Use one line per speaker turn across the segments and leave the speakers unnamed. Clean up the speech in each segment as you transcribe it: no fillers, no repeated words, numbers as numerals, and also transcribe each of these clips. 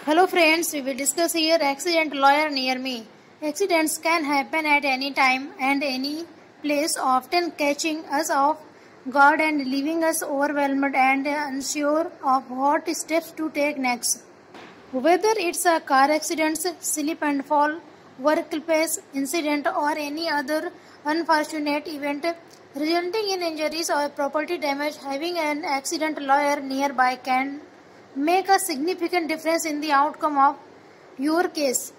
Hello friends, we will discuss here accident lawyer near me. Accidents can happen at any time and any place, often catching us off guard and leaving us overwhelmed and unsure of what steps to take next. Whether it's a car accident, slip and fall, workplace incident or any other unfortunate event resulting in injuries or property damage, having an accident lawyer nearby can make a significant difference in the outcome of your case.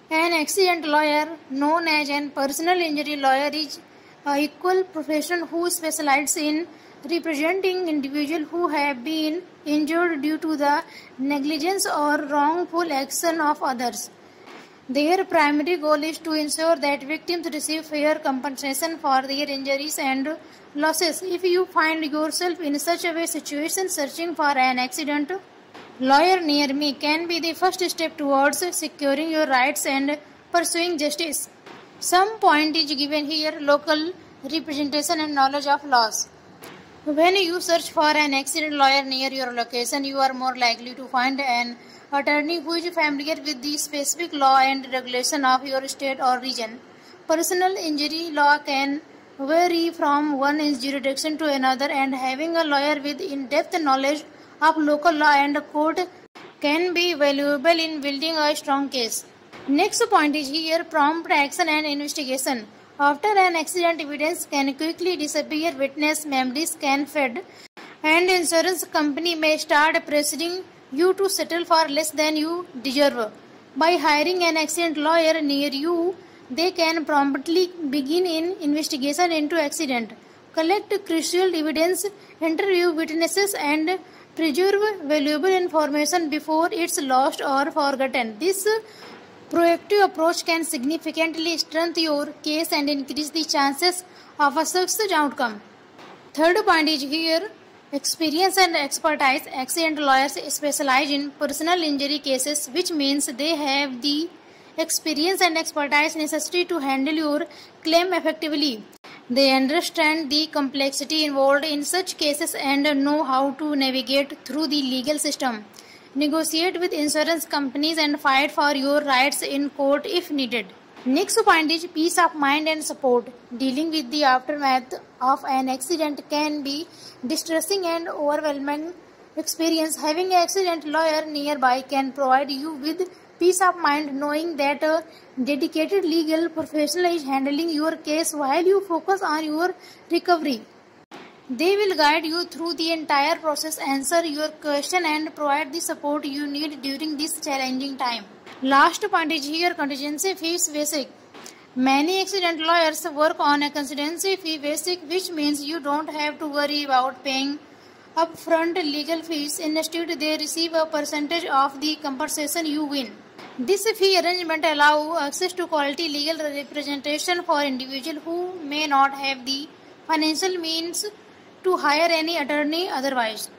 An accident lawyer, known as an personal injury lawyer, is an equal profession who specializes in representing individuals who have been injured due to the negligence or wrongful action of others. Their primary goal is to ensure that victims receive fair compensation for their injuries and losses. If you find yourself in such a situation, searching for an accident lawyer near me can be the first step towards securing your rights and pursuing justice. Some point is given here: local representation and knowledge of laws. When you search for an accident lawyer near your location, you are more likely to find an attorney who is familiar with the specific law and regulation of your state or region. Personal injury law can vary from one jurisdiction to another, and having a lawyer with in-depth knowledge of local law and court can be valuable in building a strong case. Next point is here: prompt action and investigation. After an accident, evidence can quickly disappear, witness memories can fade, and insurance company may start pressuring you to settle for less than you deserve. By hiring an accident lawyer near you, they can promptly begin an investigation into accident, collect crucial evidence, interview witnesses, and preserve valuable information before it's lost or forgotten. This proactive approach can significantly strengthen your case and increase the chances of a successful outcome. Third point is here: experience and expertise. Accident lawyers specialize in personal injury cases, which means they have the experience and expertise necessary to handle your claim effectively. They understand the complexity involved in such cases and know how to navigate through the legal system, negotiate with insurance companies, and fight for your rights in court if needed. Next point is peace of mind and support. Dealing with the aftermath of an accident can be distressing and overwhelming experience. Having an accident lawyer nearby can provide you with peace of mind, knowing that a dedicated legal professional is handling your case while you focus on your recovery. They will guide you through the entire process, answer your question, and provide the support you need during this challenging time. Last point is here: contingency fees basic. Many accident lawyers work on a contingency fee basic, which means you don't have to worry about paying upfront legal fees. Instead, they receive a percentage of the compensation you win. This fee arrangement allows access to quality legal representation for individuals who may not have the financial means to hire any attorney otherwise.